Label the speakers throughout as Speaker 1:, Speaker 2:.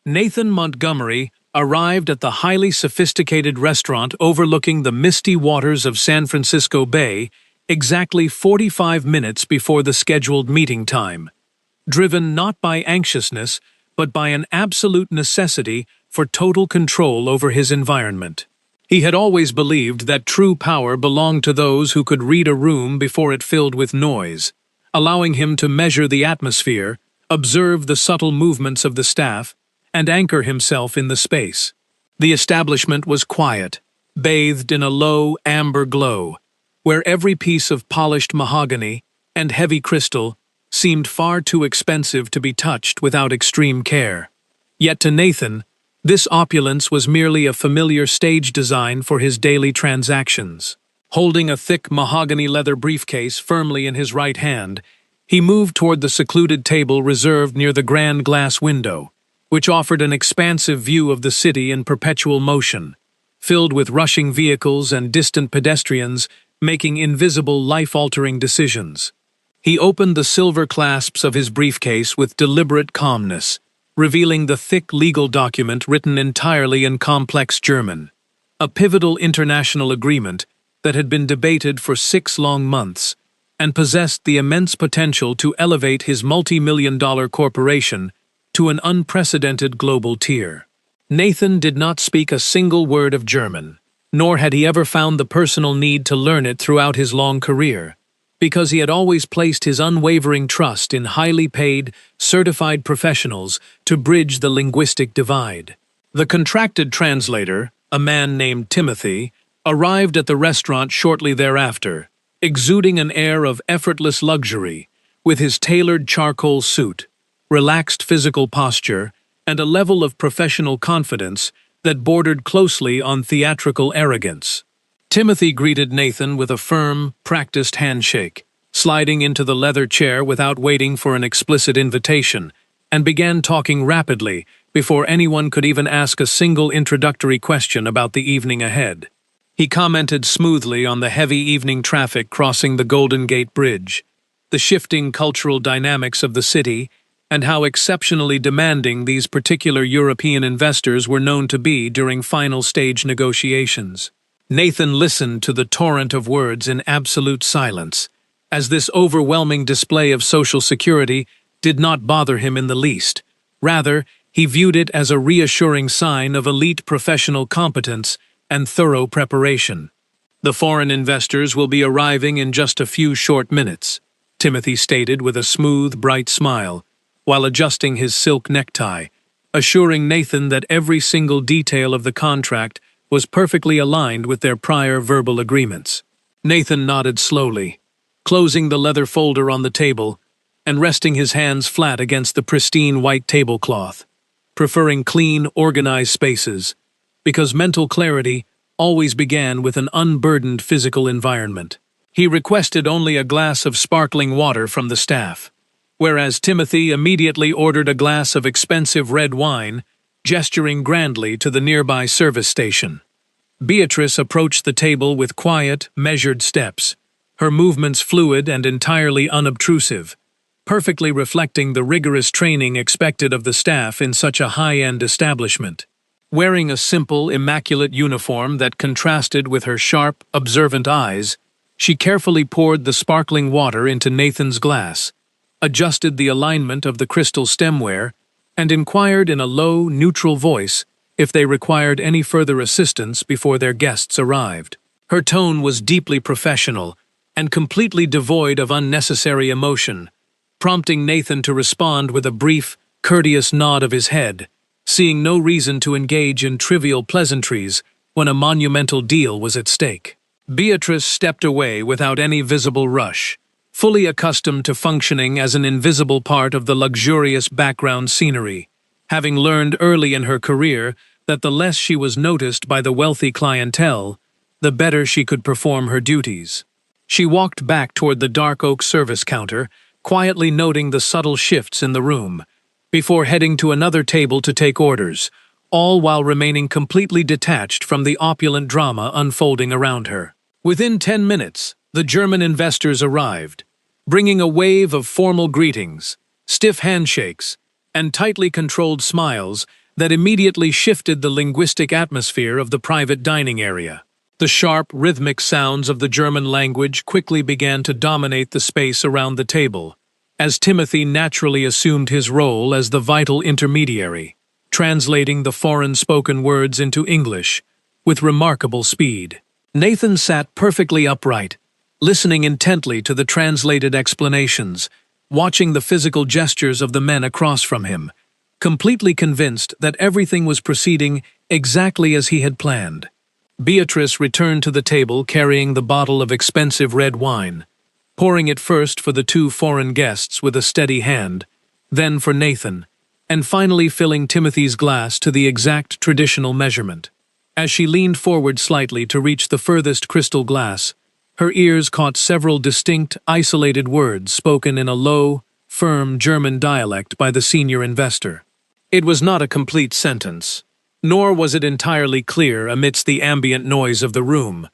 Speaker 1: Nathan Montgomery arrived at the highly sophisticated restaurant overlooking the misty waters of San Francisco Bay exactly 45 minutes before the scheduled meeting time, driven not by anxiousness but by an absolute necessity for total control over his environment. He had always believed that true power belonged to those who could read a room before it filled with noise, allowing him to measure the atmosphere, observe the subtle movements of the staff, and anchor himself in the space. The establishment was quiet, bathed in a low, amber glow, where every piece of polished mahogany and heavy crystal seemed far too expensive to be touched without extreme care. Yet to Nathan, this opulence was merely a familiar stage design for his daily transactions. Holding a thick mahogany leather briefcase firmly in his right hand, he moved toward the secluded table reserved near the grand glass window, which offered an expansive view of the city in perpetual motion, filled with rushing vehicles and distant pedestrians making invisible life-altering decisions. He opened the silver clasps of his briefcase with deliberate calmness, revealing the thick legal document written entirely in complex German, a pivotal international agreement that had been debated for 6 long months and possessed the immense potential to elevate his multi-million-dollar corporation to an unprecedented global tier. Nathan did not speak a single word of German, nor had he ever found the personal need to learn it throughout his long career, because he had always placed his unwavering trust in highly paid, certified professionals to bridge the linguistic divide. The contracted translator, a man named Timothy, arrived at the restaurant shortly thereafter, exuding an air of effortless luxury, with his tailored charcoal suit, relaxed physical posture, and a level of professional confidence that bordered closely on theatrical arrogance. Timothy greeted Nathan with a firm, practiced handshake, sliding into the leather chair without waiting for an explicit invitation, and began talking rapidly before anyone could even ask a single introductory question about the evening ahead. He commented smoothly on the heavy evening traffic crossing the Golden Gate Bridge, the shifting cultural dynamics of the city, and how exceptionally demanding these particular European investors were known to be during final stage negotiations. Nathan listened to the torrent of words in absolute silence, as this overwhelming display of social security did not bother him in the least. Rather, he viewed it as a reassuring sign of elite professional competence and thorough preparation. "The foreign investors will be arriving in just a few short minutes," Timothy stated with a smooth, bright smile, while adjusting his silk necktie, assuring Nathan that every single detail of the contract was perfectly aligned with their prior verbal agreements. Nathan nodded slowly, closing the leather folder on the table and resting his hands flat against the pristine white tablecloth, preferring clean, organized spaces, because mental clarity always began with an unburdened physical environment. He requested only a glass of sparkling water from the staff, whereas Timothy immediately ordered a glass of expensive red wine, gesturing grandly to the nearby service station. Beatrice approached the table with quiet, measured steps, her movements fluid and entirely unobtrusive, perfectly reflecting the rigorous training expected of the staff in such a high-end establishment. Wearing a simple, immaculate uniform that contrasted with her sharp, observant eyes, she carefully poured the sparkling water into Nathan's glass, adjusted the alignment of the crystal stemware, and inquired in a low, neutral voice if they required any further assistance before their guests arrived. Her tone was deeply professional and completely devoid of unnecessary emotion, prompting Nathan to respond with a brief, courteous nod of his head, seeing no reason to engage in trivial pleasantries when a monumental deal was at stake. Beatrice stepped away without any visible rush, fully accustomed to functioning as an invisible part of the luxurious background scenery, having learned early in her career that the less she was noticed by the wealthy clientele, the better she could perform her duties. She walked back toward the dark oak service counter, quietly noting the subtle shifts in the room, before heading to another table to take orders, all while remaining completely detached from the opulent drama unfolding around her. Within 10 minutes, the German investors arrived, bringing a wave of formal greetings, stiff handshakes, and tightly controlled smiles that immediately shifted the linguistic atmosphere of the private dining area. The sharp, rhythmic sounds of the German language quickly began to dominate the space around the table, as Timothy naturally assumed his role as the vital intermediary, translating the foreign spoken words into English with remarkable speed. Nathan sat perfectly upright, listening intently to the translated explanations, watching the physical gestures of the men across from him, completely convinced that everything was proceeding exactly as he had planned. Beatrice returned to the table carrying the bottle of expensive red wine, pouring it first for the two foreign guests with a steady hand, then for Nathan, and finally filling Timothy's glass to the exact traditional measurement. As she leaned forward slightly to reach the furthest crystal glass, her ears caught several distinct, isolated words spoken in a low, firm German dialect by the senior investor. It was not a complete sentence, nor was it entirely clear amidst the ambient noise of the room,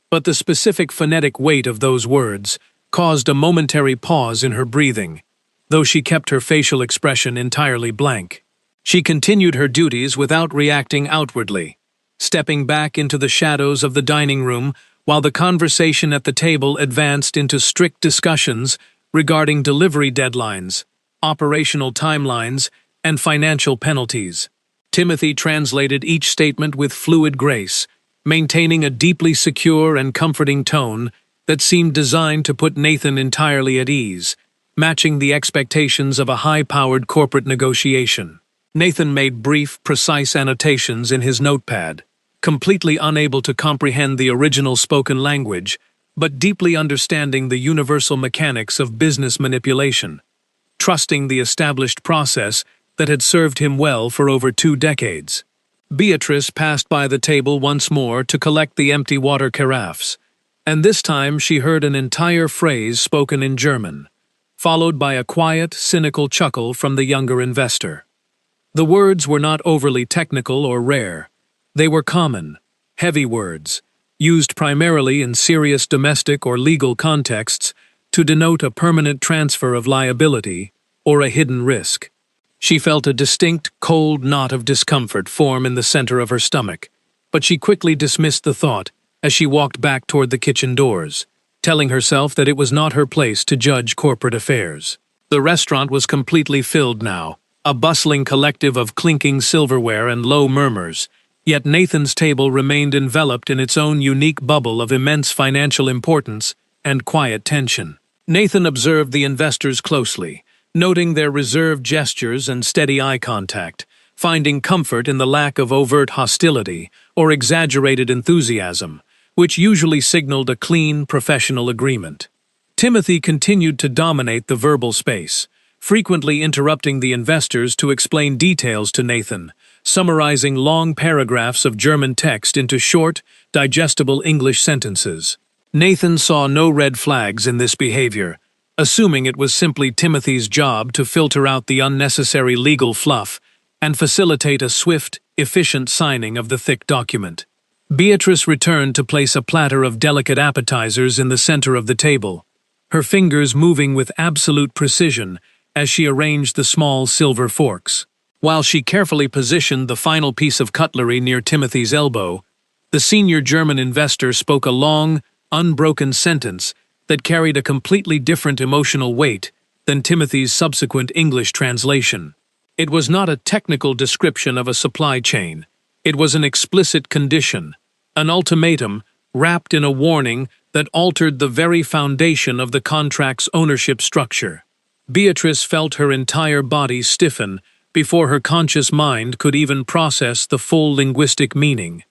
Speaker 1: but the specific phonetic weight of those words caused a momentary pause in her breathing, though she kept her facial expression entirely blank. She continued her duties without reacting outwardly, stepping back into the shadows of the dining room while the conversation at the table advanced into strict discussions regarding delivery deadlines, operational timelines, and financial penalties. Timothy translated each statement with fluid grace, maintaining a deeply secure and comforting tone that seemed designed to put Nathan entirely at ease, matching the expectations of a high-powered corporate negotiation. Nathan made brief, precise annotations in his notepad, completely unable to comprehend the original spoken language, but deeply understanding the universal mechanics of business manipulation, trusting the established process that had served him well for over 2 decades. Beatrice passed by the table once more to collect the empty water carafes, and this time she heard an entire phrase spoken in German, followed by a quiet, cynical chuckle from the younger investor. The words were not overly technical or rare. They were common, heavy words, used primarily in serious domestic or legal contexts to denote a permanent transfer of liability or a hidden risk. She felt a distinct, cold knot of discomfort form in the center of her stomach, but she quickly dismissed the thought as she walked back toward the kitchen doors, telling herself that it was not her place to judge corporate affairs. The restaurant was completely filled now, a bustling collective of clinking silverware and low murmurs, yet Nathan's table remained enveloped in its own unique bubble of immense financial importance and quiet tension. Nathan observed the investors closely, noting their reserved gestures and steady eye contact, finding comfort in the lack of overt hostility or exaggerated enthusiasm, which usually signaled a clean, professional agreement. Timothy continued to dominate the verbal space, frequently interrupting the investors to explain details to Nathan, summarizing long paragraphs of German text into short, digestible English sentences. Nathan saw no red flags in this behavior, assuming it was simply Timothy's job to filter out the unnecessary legal fluff and facilitate a swift, efficient signing of the thick document. Beatrice returned to place a platter of delicate appetizers in the center of the table, her fingers moving with absolute precision as she arranged the small silver forks. While she carefully positioned the final piece of cutlery near Timothy's elbow, the senior German investor spoke a long, unbroken sentence that carried a completely different emotional weight than Timothy's subsequent English translation. It was not a technical description of a supply chain. It was an explicit condition, an ultimatum wrapped in a warning that altered the very foundation of the contract's ownership structure. Beatrice felt her entire body stiffen before her conscious mind could even process the full linguistic meaning.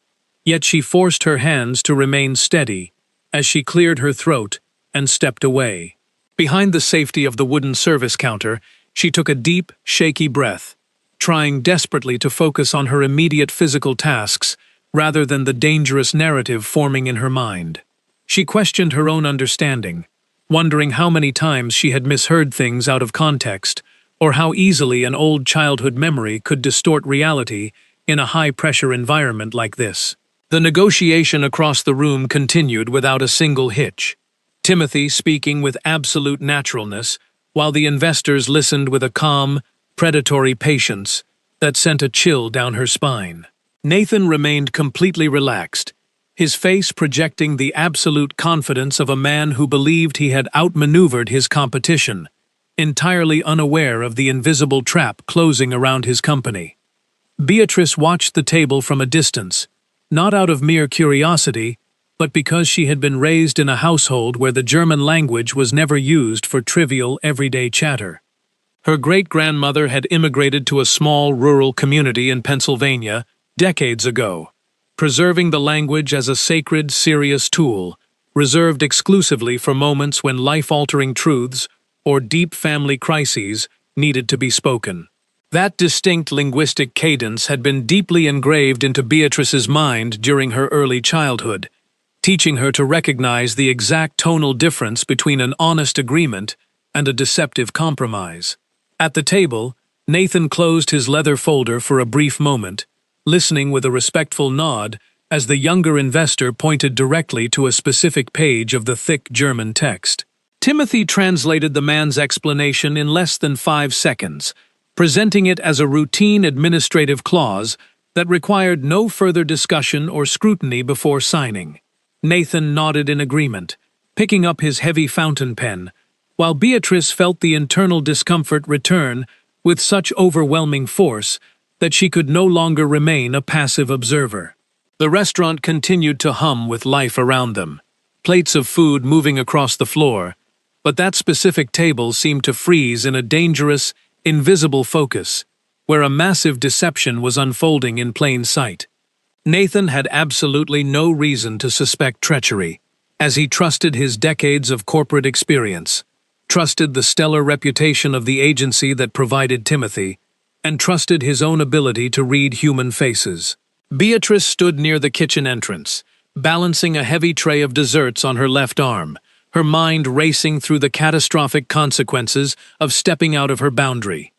Speaker 1: Yet she forced her hands to remain steady as she cleared her throat and stepped away. Behind the safety of the wooden service counter, she took a deep, shaky breath, trying desperately to focus on her immediate physical tasks rather than the dangerous narrative forming in her mind. She questioned her own understanding, wondering how many times she had misheard things out of context, or how easily an old childhood memory could distort reality in a high-pressure environment like this. The negotiation across the room continued without a single hitch, Timothy speaking with absolute naturalness, while the investors listened with a calm, predatory patience, that sent a chill down her spine. Nathan remained completely relaxed, his face projecting the absolute confidence of a man who believed he had outmaneuvered his competition, entirely unaware of the invisible trap closing around his company. Beatrice watched the table from a distance, not out of mere curiosity, but because she had been raised in a household where the German language was never used for trivial, everyday chatter. Her great-grandmother had immigrated to a small rural community in Pennsylvania decades ago, preserving the language as a sacred, serious tool, reserved exclusively for moments when life-altering truths or deep family crises needed to be spoken. That distinct linguistic cadence had been deeply engraved into Beatrice's mind during her early childhood, teaching her to recognize the exact tonal difference between an honest agreement and a deceptive compromise. At the table, Nathan closed his leather folder for a brief moment, listening with a respectful nod as the younger investor pointed directly to a specific page of the thick German text. Timothy translated the man's explanation in less than 5 seconds, presenting it as a routine administrative clause that required no further discussion or scrutiny before signing. Nathan nodded in agreement, picking up his heavy fountain pen, while Beatrice felt the internal discomfort return with such overwhelming force that she could no longer remain a passive observer. The restaurant continued to hum with life around them, plates of food moving across the floor, but that specific table seemed to freeze in a dangerous, invisible focus, where a massive deception was unfolding in plain sight. Nathan had absolutely no reason to suspect treachery, as he trusted his decades of corporate experience, trusted the stellar reputation of the agency that provided Timothy, and trusted his own ability to read human faces. Beatrice stood near the kitchen entrance, balancing a heavy tray of desserts on her left arm, her mind racing through the catastrophic consequences of stepping out of her boundary.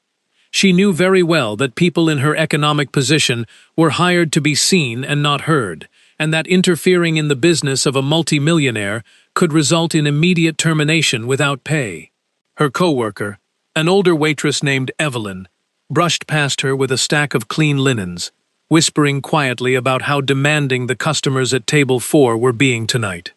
Speaker 1: She knew very well that people in her economic position were hired to be seen and not heard, and that interfering in the business of a multimillionaire could result in immediate termination without pay. Her co-worker, an older waitress named Evelyn, brushed past her with a stack of clean linens, whispering quietly about how demanding the customers at table 4 were being tonight.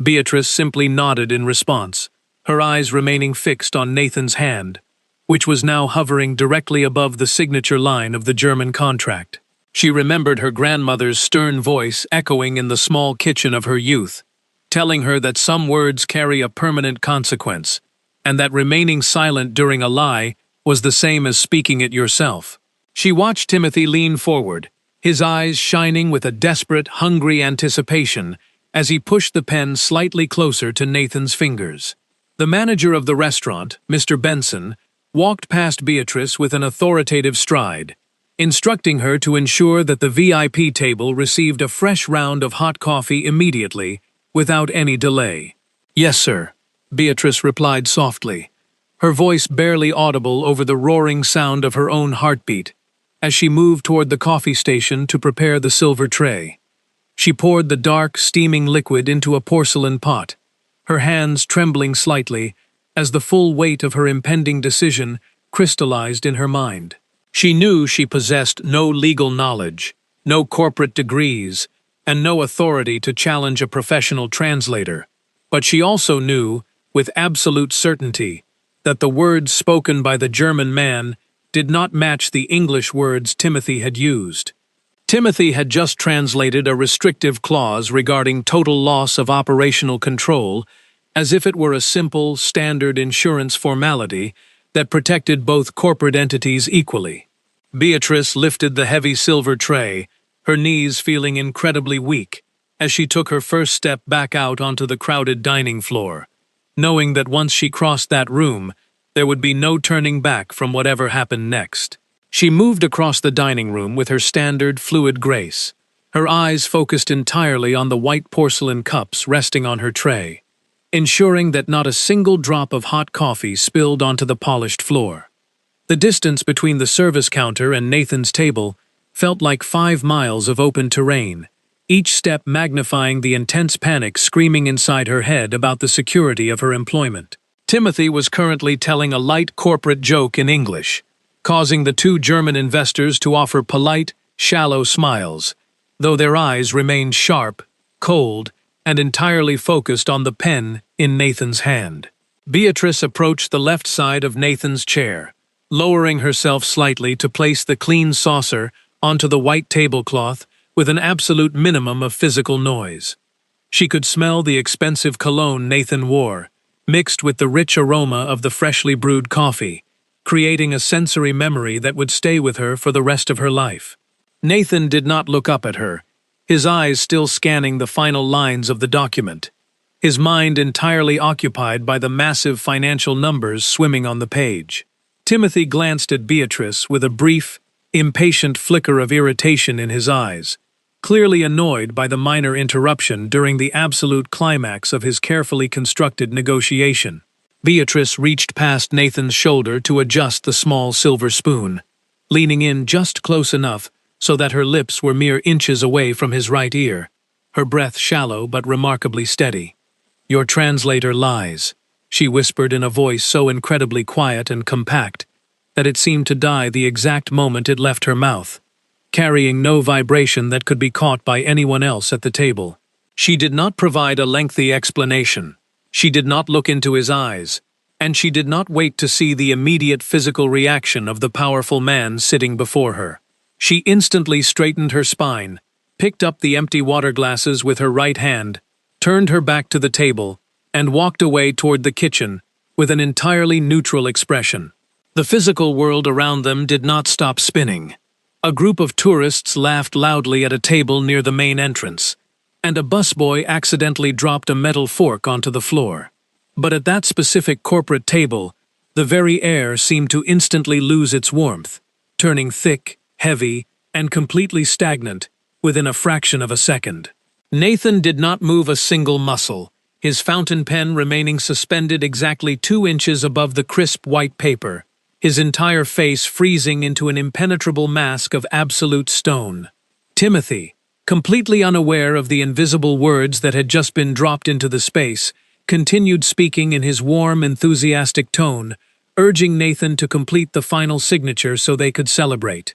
Speaker 1: Beatrice simply nodded in response, her eyes remaining fixed on Nathan's hand, which was now hovering directly above the signature line of the German contract. She remembered her grandmother's stern voice echoing in the small kitchen of her youth, telling her that some words carry a permanent consequence, and that remaining silent during a lie was the same as speaking it yourself. She watched Timothy lean forward, his eyes shining with a desperate, hungry anticipation as he pushed the pen slightly closer to Nathan's fingers. The manager of the restaurant, Mr. Benson, walked past Beatrice with an authoritative stride, instructing her to ensure that the VIP table received a fresh round of hot coffee immediately, without any delay. "Yes, sir," Beatrice replied softly, her voice barely audible over the roaring sound of her own heartbeat, as she moved toward the coffee station to prepare the silver tray. She poured the dark, steaming liquid into a porcelain pot, her hands trembling slightly as the full weight of her impending decision crystallized in her mind. She knew she possessed no legal knowledge, no corporate degrees, and no authority to challenge a professional translator, but she also knew, with absolute certainty, that the words spoken by the German man did not match the English words Timothy had used. Timothy had just translated a restrictive clause regarding total loss of operational control as if it were a simple, standard insurance formality that protected both corporate entities equally. Beatrice lifted the heavy silver tray, her knees feeling incredibly weak, as she took her first step back out onto the crowded dining floor, knowing that once she crossed that room, there would be no turning back from whatever happened next. She moved across the dining room with her standard, fluid grace, her eyes focused entirely on the white porcelain cups resting on her tray, ensuring that not a single drop of hot coffee spilled onto the polished floor. The distance between the service counter and Nathan's table felt like 5 miles of open terrain, each step magnifying the intense panic screaming inside her head about the security of her employment. Timothy was currently telling a light corporate joke in English, causing the two German investors to offer polite, shallow smiles, though their eyes remained sharp, cold, and entirely focused on the pen in Nathan's hand. Beatrice approached the left side of Nathan's chair, lowering herself slightly to place the clean saucer onto the white tablecloth with an absolute minimum of physical noise. She could smell the expensive cologne Nathan wore, mixed with the rich aroma of the freshly brewed coffee, creating a sensory memory that would stay with her for the rest of her life. Nathan did not look up at her, his eyes still scanning the final lines of the document, his mind entirely occupied by the massive financial numbers swimming on the page. Timothy glanced at Beatrice with a brief, impatient flicker of irritation in his eyes, clearly annoyed by the minor interruption during the absolute climax of his carefully constructed negotiation. Beatrice reached past Nathan's shoulder to adjust the small silver spoon, leaning in just close enough so that her lips were mere inches away from his right ear, her breath shallow but remarkably steady. "Your translator lies," she whispered in a voice so incredibly quiet and compact that it seemed to die the exact moment it left her mouth, carrying no vibration that could be caught by anyone else at the table. She did not provide a lengthy explanation. She did not look into his eyes, and she did not wait to see the immediate physical reaction of the powerful man sitting before her. She instantly straightened her spine, picked up the empty water glasses with her right hand, turned her back to the table, and walked away toward the kitchen with an entirely neutral expression. The physical world around them did not stop spinning. A group of tourists laughed loudly at a table near the main entrance, and a busboy accidentally dropped a metal fork onto the floor. But at that specific corporate table, the very air seemed to instantly lose its warmth, turning thick, heavy, and completely stagnant within a fraction of a second. Nathan did not move a single muscle, his fountain pen remaining suspended exactly 2 inches above the crisp white paper, his entire face freezing into an impenetrable mask of absolute stone. Timothy, completely unaware of the invisible words that had just been dropped into the space, continued speaking in his warm, enthusiastic tone, urging Nathan to complete the final signature so they could celebrate.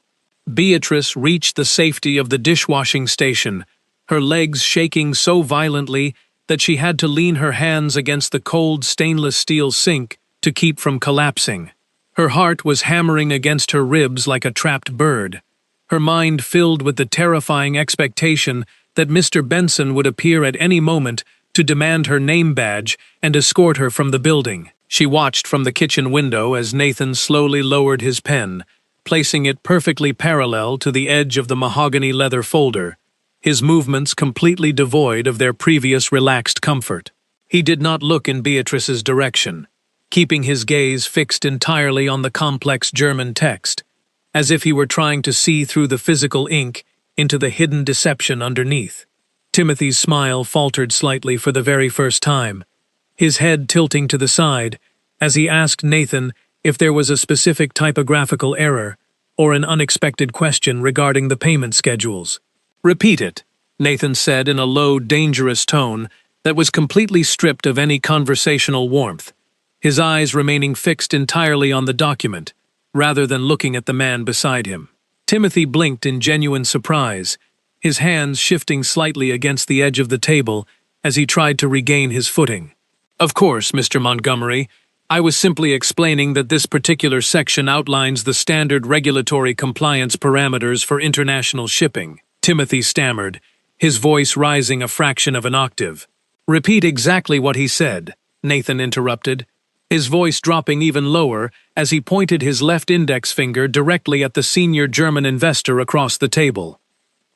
Speaker 1: Beatrice reached the safety of the dishwashing station, her legs shaking so violently that she had to lean her hands against the cold stainless steel sink to keep from collapsing. Her heart was hammering against her ribs like a trapped bird, her mind filled with the terrifying expectation that Mr. Benson would appear at any moment to demand her name badge and escort her from the building. She watched from the kitchen window as Nathan slowly lowered his pen, placing it perfectly parallel to the edge of the mahogany leather folder, his movements completely devoid of their previous relaxed comfort. He did not look in Beatrice's direction, keeping his gaze fixed entirely on the complex German text, as if he were trying to see through the physical ink into the hidden deception underneath. Timothy's smile faltered slightly for the very first time, his head tilting to the side, as he asked Nathan if there was a specific typographical error or an unexpected question regarding the payment schedules. "Repeat it," Nathan said in a low, dangerous tone that was completely stripped of any conversational warmth, his eyes remaining fixed entirely on the document, rather than looking at the man beside him. Timothy blinked in genuine surprise, his hands shifting slightly against the edge of the table as he tried to regain his footing. "Of course, Mr. Montgomery. I was simply explaining that this particular section outlines the standard regulatory compliance parameters for international shipping," Timothy stammered, his voice rising a fraction of an octave. "Repeat exactly what he said," Nathan interrupted, his voice dropping even lower as he pointed his left index finger directly at the senior German investor across the table.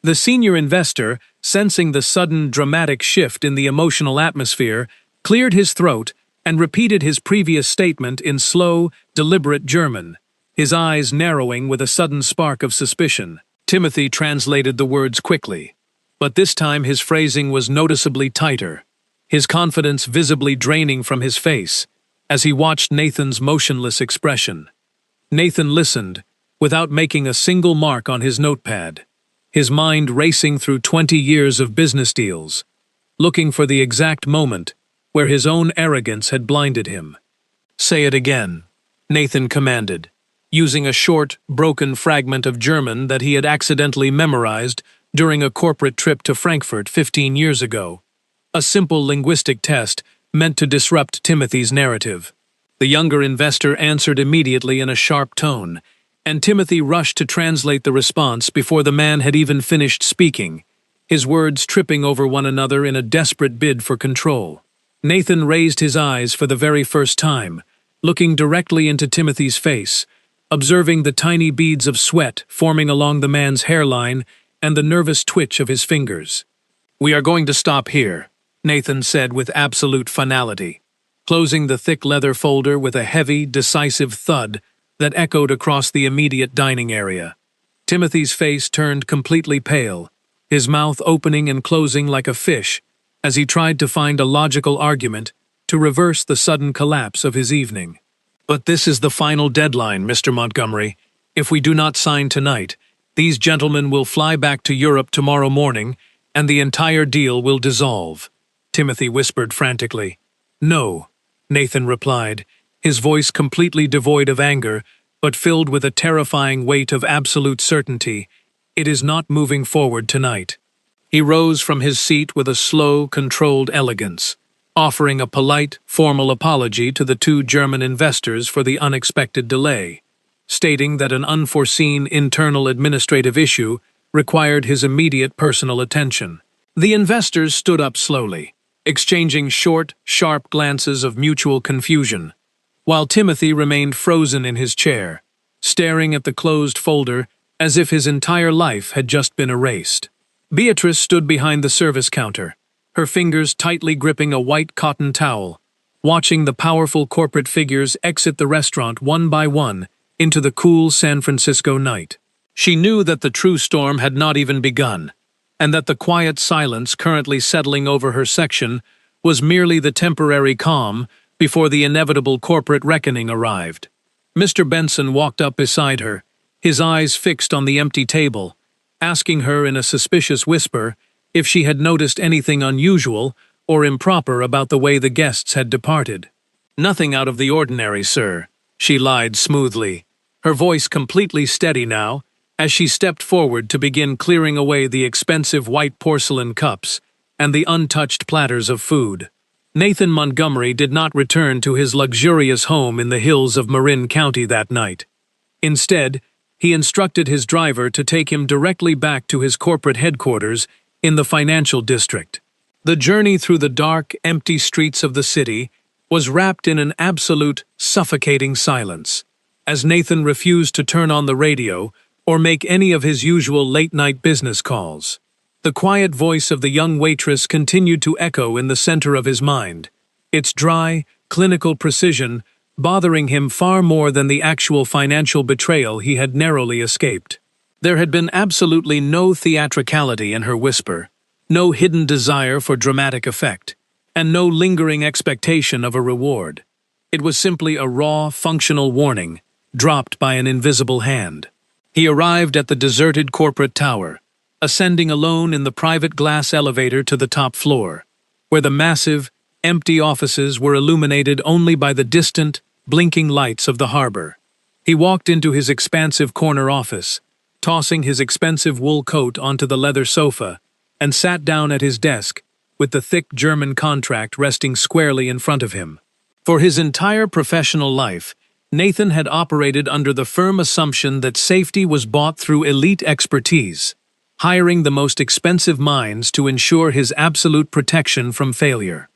Speaker 1: The senior investor, sensing the sudden, dramatic shift in the emotional atmosphere, cleared his throat and repeated his previous statement in slow, deliberate German, his eyes narrowing with a sudden spark of suspicion. Timothy translated the words quickly, but this time his phrasing was noticeably tighter, his confidence visibly draining from his face as he watched Nathan's motionless expression. Nathan listened, without making a single mark on his notepad, his mind racing through 20 years of business deals, looking for the exact moment where his own arrogance had blinded him. "Say it again," Nathan commanded, using a short, broken fragment of German that he had accidentally memorized during a corporate trip to Frankfurt 15 years ago. A simple linguistic test meant to disrupt Timothy's narrative. The younger investor answered immediately in a sharp tone, and Timothy rushed to translate the response before the man had even finished speaking, his words tripping over one another in a desperate bid for control. Nathan raised his eyes for the very first time, looking directly into Timothy's face, observing the tiny beads of sweat forming along the man's hairline and the nervous twitch of his fingers. "We are going to stop here," Nathan said with absolute finality, closing the thick leather folder with a heavy, decisive thud that echoed across the immediate dining area. Timothy's face turned completely pale, his mouth opening and closing like a fish, as he tried to find a logical argument to reverse the sudden collapse of his evening. "But this is the final deadline, Mr. Montgomery. If we do not sign tonight, these gentlemen will fly back to Europe tomorrow morning, and the entire deal will dissolve," Timothy whispered frantically. "No," Nathan replied, his voice completely devoid of anger, but filled with a terrifying weight of absolute certainty. "It is not moving forward tonight." He rose from his seat with a slow, controlled elegance, offering a polite, formal apology to the two German investors for the unexpected delay, stating that an unforeseen internal administrative issue required his immediate personal attention. The investors stood up slowly, exchanging short, sharp glances of mutual confusion, while Timothy remained frozen in his chair, staring at the closed folder as if his entire life had just been erased. Beatrice stood behind the service counter, her fingers tightly gripping a white cotton towel, watching the powerful corporate figures exit the restaurant one by one into the cool San Francisco night. She knew that the true storm had not even begun, and that the quiet silence currently settling over her section was merely the temporary calm before the inevitable corporate reckoning arrived. Mr. Benson walked up beside her, his eyes fixed on the empty table, asking her in a suspicious whisper if she had noticed anything unusual or improper about the way the guests had departed. "Nothing out of the ordinary, sir," she lied smoothly, her voice completely steady now, as she stepped forward to begin clearing away the expensive white porcelain cups and the untouched platters of food. Nathan Montgomery did not return to his luxurious home in the hills of Marin County that night. Instead, he instructed his driver to take him directly back to his corporate headquarters in the financial district. The journey through the dark, empty streets of the city was wrapped in an absolute, suffocating silence, as Nathan refused to turn on the radio or make any of his usual late-night business calls. The quiet voice of the young waitress continued to echo in the center of his mind, its dry, clinical precision bothering him far more than the actual financial betrayal he had narrowly escaped. There had been absolutely no theatricality in her whisper, no hidden desire for dramatic effect, and no lingering expectation of a reward. It was simply a raw, functional warning, dropped by an invisible hand. He arrived at the deserted corporate tower, ascending alone in the private glass elevator to the top floor, where the massive, empty offices were illuminated only by the distant, blinking lights of the harbor. He walked into his expansive corner office, tossing his expensive wool coat onto the leather sofa, and sat down at his desk, with the thick German contract resting squarely in front of him. For his entire professional life, Nathan had operated under the firm assumption that safety was bought through elite expertise, hiring the most expensive minds to ensure his absolute protection from failure.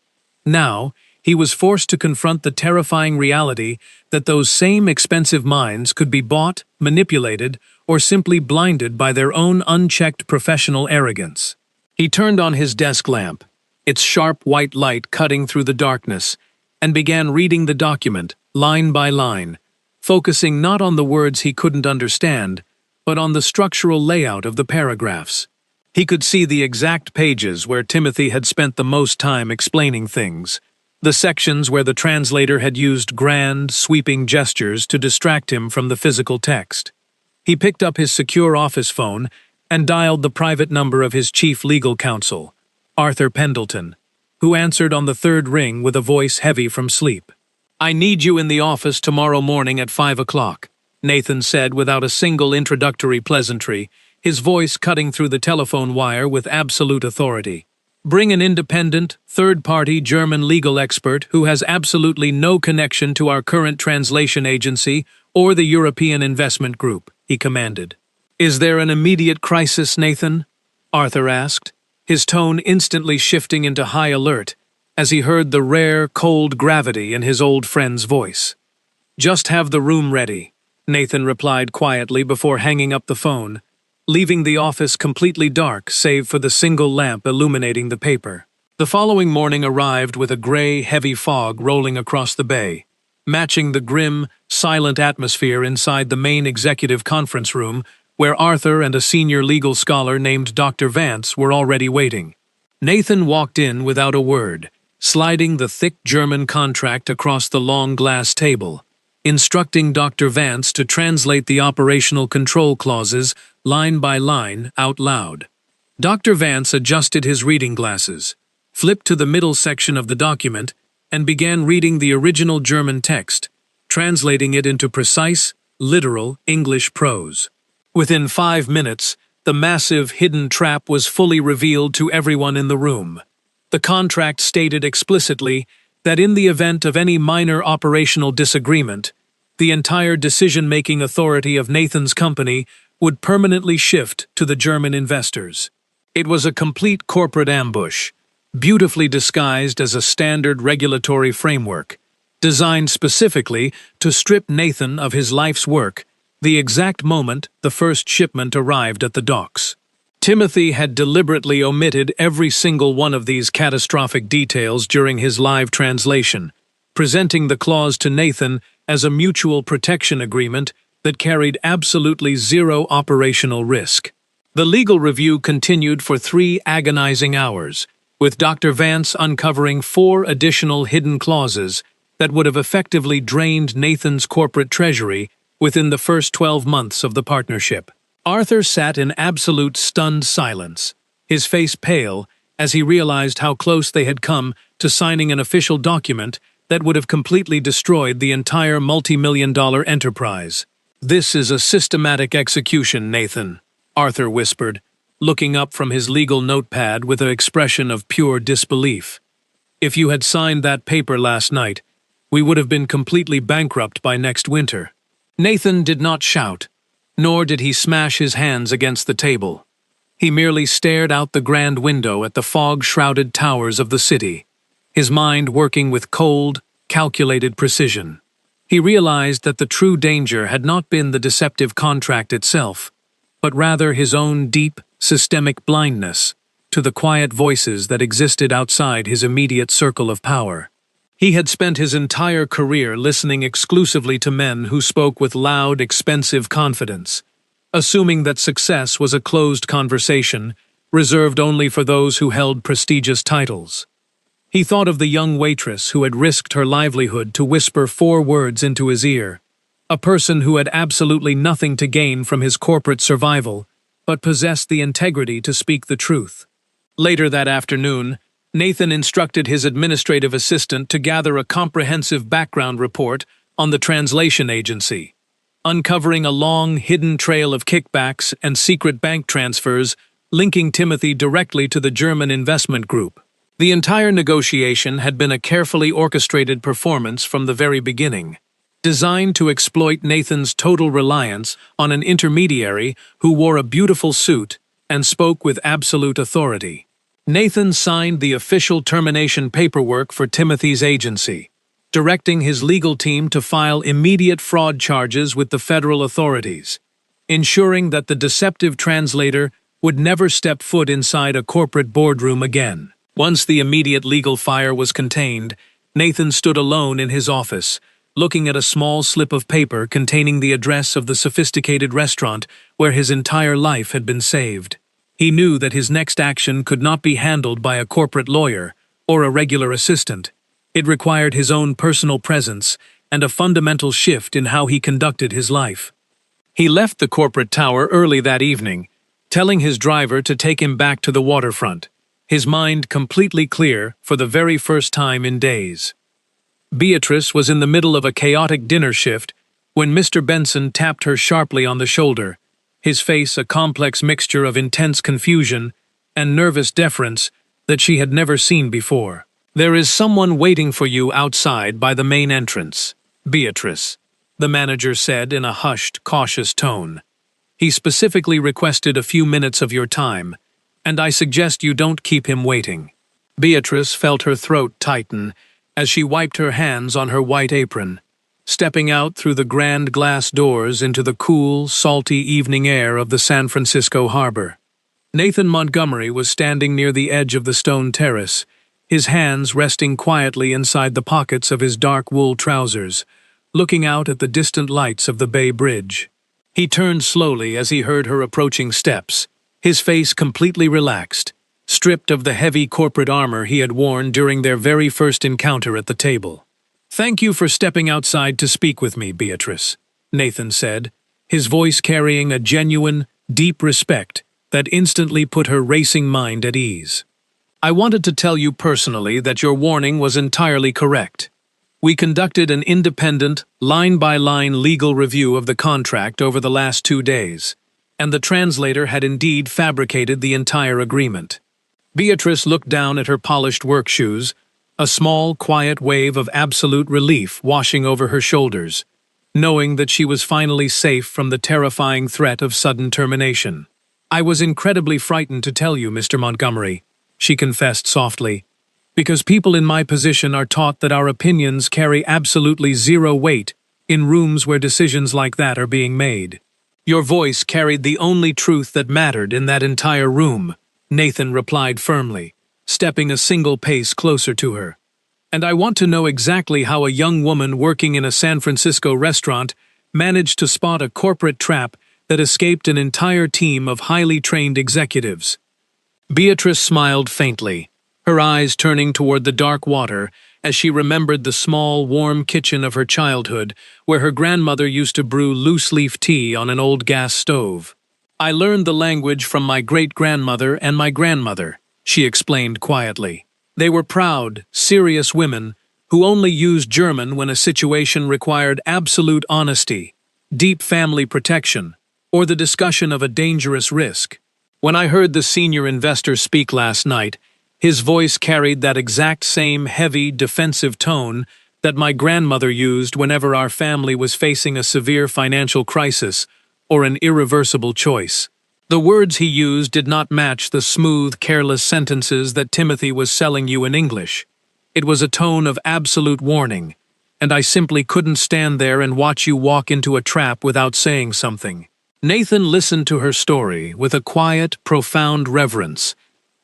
Speaker 1: Now, he was forced to confront the terrifying reality that those same expensive minds could be bought, manipulated, or simply blinded by their own unchecked professional arrogance. He turned on his desk lamp, its sharp white light cutting through the darkness, and began reading the document, line by line, focusing not on the words he couldn't understand, but on the structural layout of the paragraphs. He could see the exact pages where Timothy had spent the most time explaining things, the sections where the translator had used grand, sweeping gestures to distract him from the physical text. He picked up his secure office phone and dialed the private number of his chief legal counsel, Arthur Pendleton, who answered on the third ring with a voice heavy from sleep. "I need you in the office tomorrow morning at 5 o'clock. Nathan said without a single introductory pleasantry, his voice cutting through the telephone wire with absolute authority. "Bring an independent, third-party German legal expert who has absolutely no connection to our current translation agency or the European Investment Group," he commanded. "Is there an immediate crisis, Nathan?" Arthur asked, his tone instantly shifting into high alert as he heard the rare, cold gravity in his old friend's voice. "Just have the room ready," Nathan replied quietly before hanging up the phone, leaving the office completely dark save for the single lamp illuminating the paper. The following morning arrived with a gray, heavy fog rolling across the bay, matching the grim, silent atmosphere inside the main executive conference room where Arthur and a senior legal scholar named Dr. Vance were already waiting. Nathan walked in without a word, sliding the thick German contract across the long glass table, instructing Dr. Vance to translate the operational control clauses line by line out loud. Dr. Vance adjusted his reading glasses, flipped to the middle section of the document, and began reading the original German text, translating it into precise, literal English prose. Within 5 minutes, the massive hidden trap was fully revealed to everyone in the room. The contract stated explicitly that in the event of any minor operational disagreement, the entire decision-making authority of Nathan's company would permanently shift to the German investors. It was a complete corporate ambush, beautifully disguised as a standard regulatory framework, designed specifically to strip Nathan of his life's work the exact moment the first shipment arrived at the docks. Timothy had deliberately omitted every single one of these catastrophic details during his live translation, presenting the clause to Nathan as a mutual protection agreement that carried absolutely zero operational risk. The legal review continued for 3 agonizing hours, with Dr. Vance uncovering 4 additional hidden clauses that would have effectively drained Nathan's corporate treasury within the first 12 months of the partnership. Arthur sat in absolute stunned silence, his face pale as he realized how close they had come to signing an official document that would have completely destroyed the entire multi-million-dollar enterprise. "This is a systematic execution, Nathan," Arthur whispered, looking up from his legal notepad with an expression of pure disbelief. "If you had signed that paper last night, we would have been completely bankrupt by next winter." Nathan did not shout, nor did he smash his hands against the table. He merely stared out the grand window at the fog-shrouded towers of the city, his mind working with cold, calculated precision. He realized that the true danger had not been the deceptive contract itself, but rather his own deep, systemic blindness to the quiet voices that existed outside his immediate circle of power. He had spent his entire career listening exclusively to men who spoke with loud, expensive confidence, assuming that success was a closed conversation, reserved only for those who held prestigious titles. He thought of the young waitress who had risked her livelihood to whisper 4 words into his ear, a person who had absolutely nothing to gain from his corporate survival, but possessed the integrity to speak the truth. Later that afternoon, Nathan instructed his administrative assistant to gather a comprehensive background report on the translation agency, uncovering a long, hidden trail of kickbacks and secret bank transfers linking Timothy directly to the German investment group. The entire negotiation had been a carefully orchestrated performance from the very beginning, designed to exploit Nathan's total reliance on an intermediary who wore a beautiful suit and spoke with absolute authority. Nathan signed the official termination paperwork for Timothy's agency, directing his legal team to file immediate fraud charges with the federal authorities, ensuring that the deceptive translator would never step foot inside a corporate boardroom again. Once the immediate legal fire was contained, Nathan stood alone in his office, looking at a small slip of paper containing the address of the sophisticated restaurant where his entire life had been saved. He knew that his next action could not be handled by a corporate lawyer or a regular assistant. It required his own personal presence and a fundamental shift in how he conducted his life. He left the corporate tower early that evening, telling his driver to take him back to the waterfront, his mind completely clear for the very first time in days. Beatrice was in the middle of a chaotic dinner shift when Mr. Benson tapped her sharply on the shoulder, his face a complex mixture of intense confusion and nervous deference that she had never seen before. "There is someone waiting for you outside by the main entrance, Beatrice," the manager said in a hushed, cautious tone. "He specifically requested a few minutes of your time, and I suggest you don't keep him waiting." Beatrice felt her throat tighten as she wiped her hands on her white apron, stepping out through the grand glass doors into the cool, salty evening air of the San Francisco harbor. Nathan Montgomery was standing near the edge of the stone terrace, his hands resting quietly inside the pockets of his dark wool trousers, looking out at the distant lights of the Bay Bridge. He turned slowly as he heard her approaching steps, his face completely relaxed, stripped of the heavy corporate armor he had worn during their very first encounter at the table. "Thank you for stepping outside to speak with me, Beatrice," Nathan said, his voice carrying a genuine, deep respect that instantly put her racing mind at ease. "I wanted to tell you personally that your warning was entirely correct. We conducted an independent, line-by-line legal review of the contract over the last 2 days, and the translator had indeed fabricated the entire agreement." Beatrice looked down at her polished work shoes, a small, quiet wave of absolute relief washing over her shoulders, knowing that she was finally safe from the terrifying threat of sudden termination. "I was incredibly frightened to tell you, Mr. Montgomery," she confessed softly, "because people in my position are taught that our opinions carry absolutely zero weight in rooms where decisions like that are being made." "Your voice carried the only truth that mattered in that entire room," Nathan replied firmly, stepping a single pace closer to her. "And I want to know exactly how a young woman working in a San Francisco restaurant managed to spot a corporate trap that escaped an entire team of highly trained executives." Beatrice smiled faintly, her eyes turning toward the dark water as she remembered the small, warm kitchen of her childhood where her grandmother used to brew loose-leaf tea on an old gas stove. "I learned the language from my great-grandmother and my grandmother," she explained quietly. "They were proud, serious women who only used German when a situation required absolute honesty, deep family protection, or the discussion of a dangerous risk. When I heard the senior investor speak last night, his voice carried that exact same heavy, defensive tone that my grandmother used whenever our family was facing a severe financial crisis or an irreversible choice. The words he used did not match the smooth, careless sentences that Timothy was selling you in English. It was a tone of absolute warning, and I simply couldn't stand there and watch you walk into a trap without saying something." Nathan listened to her story with a quiet, profound reverence,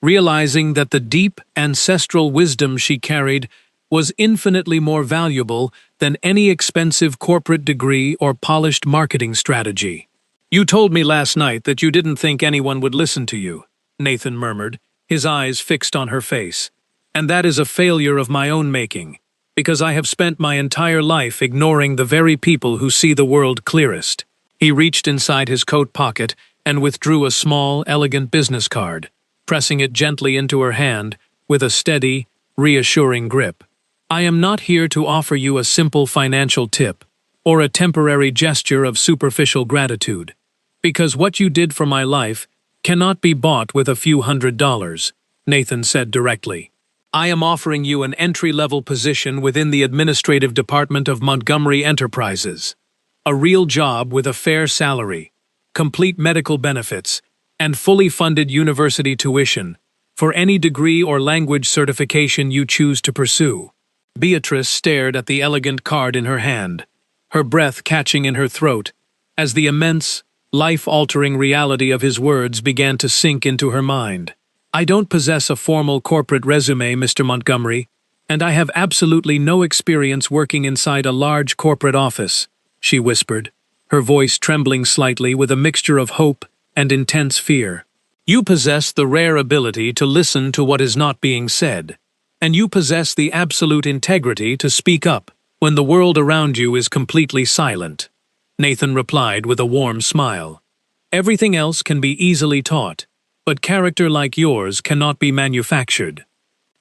Speaker 1: realizing that the deep, ancestral wisdom she carried was infinitely more valuable than any expensive corporate degree or polished marketing strategy. "You told me last night that you didn't think anyone would listen to you," Nathan murmured, his eyes fixed on her face. "And that is a failure of my own making, because I have spent my entire life ignoring the very people who see the world clearest." He reached inside his coat pocket and withdrew a small, elegant business card, pressing it gently into her hand with a steady, reassuring grip. "I am not here to offer you a simple financial tip or a temporary gesture of superficial gratitude, because what you did for my life cannot be bought with a few $100s, Nathan said directly. "I am offering you an entry-level position within the administrative department of Montgomery Enterprises. A real job with a fair salary, complete medical benefits, and fully funded university tuition for any degree or language certification you choose to pursue." Beatrice stared at the elegant card in her hand, her breath catching in her throat, as the immense, life-altering reality of his words began to sink into her mind. "I don't possess a formal corporate resume, Mr. Montgomery, and I have absolutely no experience working inside a large corporate office," she whispered, her voice trembling slightly with a mixture of hope and intense fear. "You possess the rare ability to listen to what is not being said, and you possess the absolute integrity to speak up when the world around you is completely silent," Nathan replied with a warm smile. "Everything else can be easily taught, but character like yours cannot be manufactured."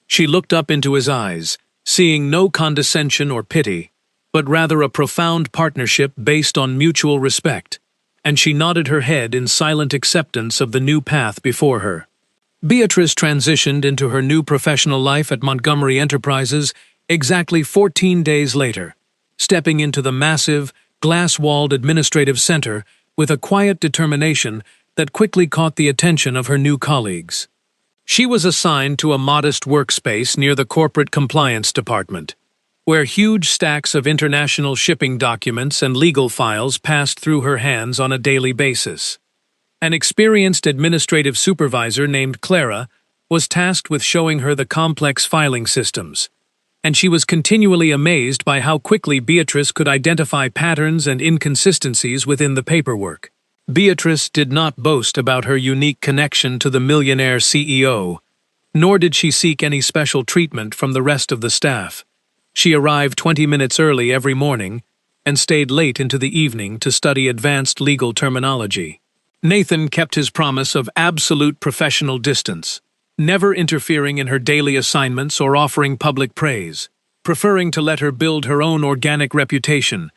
Speaker 1: She looked up into his eyes, seeing no condescension or pity, but rather a profound partnership based on mutual respect, and she nodded her head in silent acceptance of the new path before her. Beatrice transitioned into her new professional life at Montgomery Enterprises exactly 14 days later, stepping into the massive, glass-walled administrative center with a quiet determination that quickly caught the attention of her new colleagues. She was assigned to a modest workspace near the corporate compliance department, where huge stacks of international shipping documents and legal files passed through her hands on a daily basis. An experienced administrative supervisor named Clara was tasked with showing her the complex filing systems, and she was continually amazed by how quickly Beatrice could identify patterns and inconsistencies within the paperwork. Beatrice did not boast about her unique connection to the Millionaire CEO, nor did she seek any special treatment from the rest of the staff. She arrived 20 minutes early every morning and stayed late into the evening to study advanced legal terminology. Nathan kept his promise of absolute professional distance, never interfering in her daily assignments or offering public praise, preferring to let her build her own organic reputation,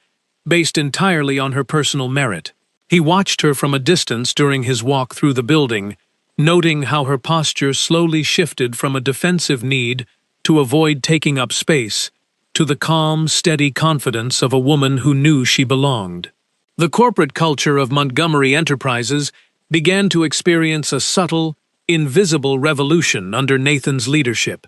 Speaker 1: based entirely on her personal merit. He watched her from a distance during his walk through the building, noting how her posture slowly shifted from a defensive need to avoid taking up space to the calm, steady confidence of a woman who knew she belonged. The corporate culture of Montgomery Enterprises began to experience a subtle, invisible revolution under Nathan's leadership,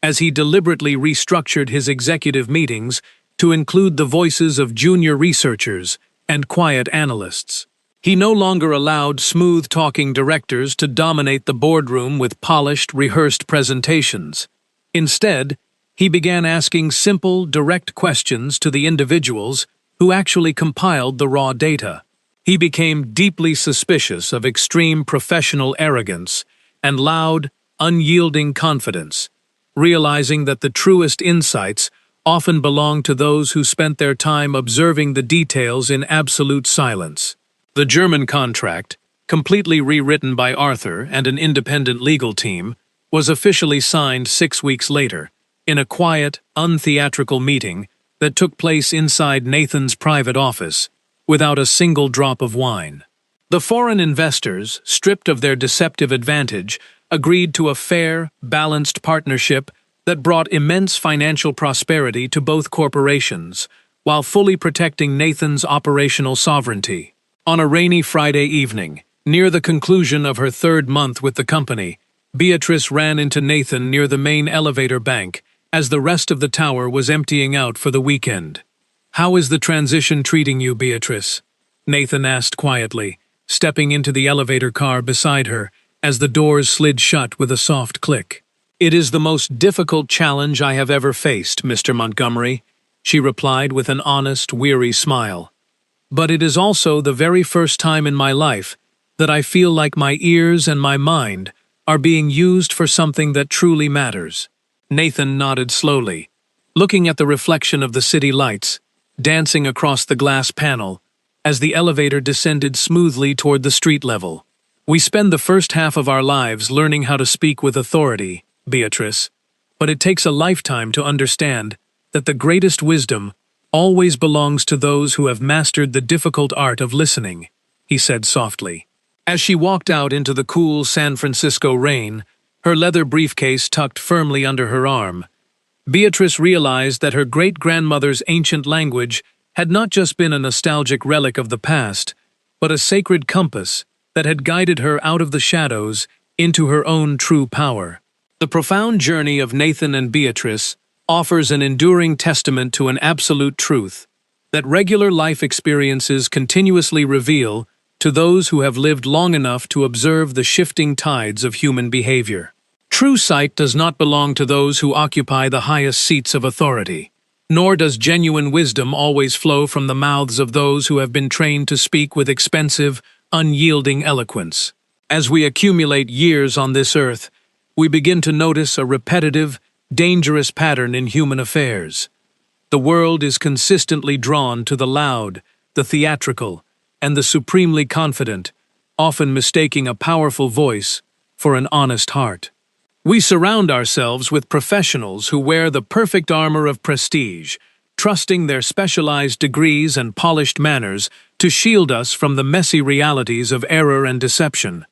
Speaker 1: as he deliberately restructured his executive meetings to include the voices of junior researchers and quiet analysts. He no longer allowed smooth-talking directors to dominate the boardroom with polished, rehearsed presentations. Instead, he began asking simple, direct questions to the individuals who actually compiled the raw data. He became deeply suspicious of extreme professional arrogance and loud, unyielding confidence, realizing that the truest insights often belong to those who spent their time observing the details in absolute silence. The German contract, completely rewritten by Arthur and an independent legal team, was officially signed 6 weeks later, in a quiet, untheatrical meeting that took place inside Nathan's private office, without a single drop of wine. The foreign investors, stripped of their deceptive advantage, agreed to a fair, balanced partnership that brought immense financial prosperity to both corporations, while fully protecting Nathan's operational sovereignty. On a rainy Friday evening, near the conclusion of her 3rd month with the company, Beatrice ran into Nathan near the main elevator bank as the rest of the tower was emptying out for the weekend. "How is the transition treating you, Beatrice?" Nathan asked quietly, stepping into the elevator car beside her as the doors slid shut with a soft click. "It is the most difficult challenge I have ever faced, Mr. Montgomery," she replied with an honest, weary smile. "But it is also the very first time in my life that I feel like my ears and my mind are being used for something that truly matters." Nathan nodded slowly, looking at the reflection of the city lights, dancing across the glass panel, as the elevator descended smoothly toward the street level. "We spend the first half of our lives learning how to speak with authority, Beatrice, but it takes a lifetime to understand that the greatest wisdom always belongs to those who have mastered the difficult art of listening," he said softly. As she walked out into the cool San Francisco rain, her leather briefcase tucked firmly under her arm, Beatrice realized that her great-grandmother's ancient language had not just been a nostalgic relic of the past, but a sacred compass that had guided her out of the shadows into her own true power. The profound journey of Nathan and Beatrice offers an enduring testament to an absolute truth that regular life experiences continuously reveal to those who have lived long enough to observe the shifting tides of human behavior. True sight does not belong to those who occupy the highest seats of authority, nor does genuine wisdom always flow from the mouths of those who have been trained to speak with expensive, unyielding eloquence. As we accumulate years on this earth, we begin to notice a repetitive, dangerous pattern in human affairs. The world is consistently drawn to the loud, the theatrical, and the supremely confident, often mistaking a powerful voice for an honest heart. We surround ourselves with professionals who wear the perfect armor of prestige, trusting their specialized degrees and polished manners to shield us from the messy realities of error and deception,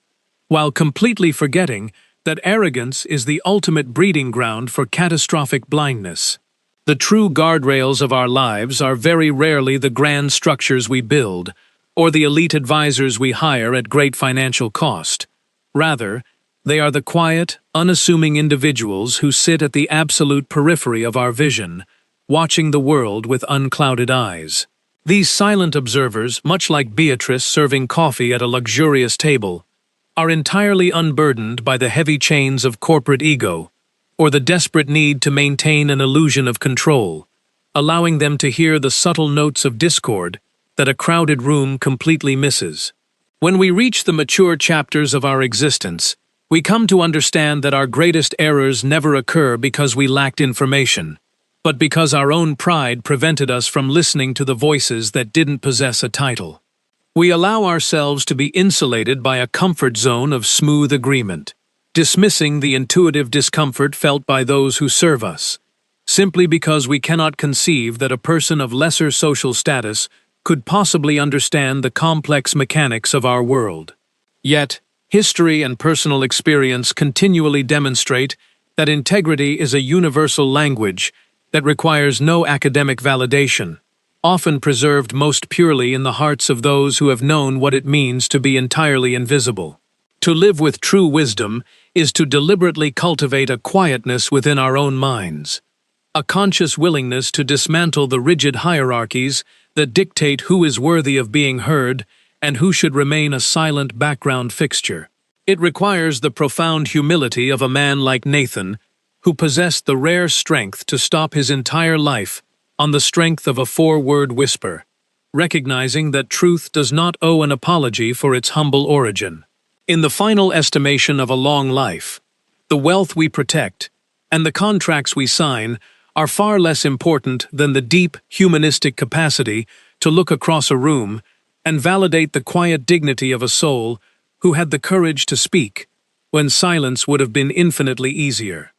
Speaker 1: while completely forgetting that arrogance is the ultimate breeding ground for catastrophic blindness. The true guardrails of our lives are very rarely the grand structures we build, or the elite advisors we hire at great financial cost. Rather, they are the quiet, unassuming individuals who sit at the absolute periphery of our vision, watching the world with unclouded eyes. These silent observers, much like Beatrice serving coffee at a luxurious table, are entirely unburdened by the heavy chains of corporate ego, or the desperate need to maintain an illusion of control, allowing them to hear the subtle notes of discord that a crowded room completely misses. When we reach the mature chapters of our existence, we come to understand that our greatest errors never occur because we lacked information, but because our own pride prevented us from listening to the voices that didn't possess a title. We allow ourselves to be insulated by a comfort zone of smooth agreement, dismissing the intuitive discomfort felt by those who serve us, simply because we cannot conceive that a person of lesser social status could possibly understand the complex mechanics of our world. Yet, history and personal experience continually demonstrate that integrity is a universal language that requires no academic validation, often preserved most purely in the hearts of those who have known what it means to be entirely invisible. To live with true wisdom is to deliberately cultivate a quietness within our own minds, a conscious willingness to dismantle the rigid hierarchies that dictate who is worthy of being heard and who should remain a silent background fixture. It requires the profound humility of a man like Nathan, who possessed the rare strength to stop his entire life on the strength of a four-word whisper, recognizing that truth does not owe an apology for its humble origin. In the final estimation of a long life, the wealth we protect and the contracts we sign are far less important than the deep, humanistic capacity to look across a room and validate the quiet dignity of a soul who had the courage to speak when silence would have been infinitely easier.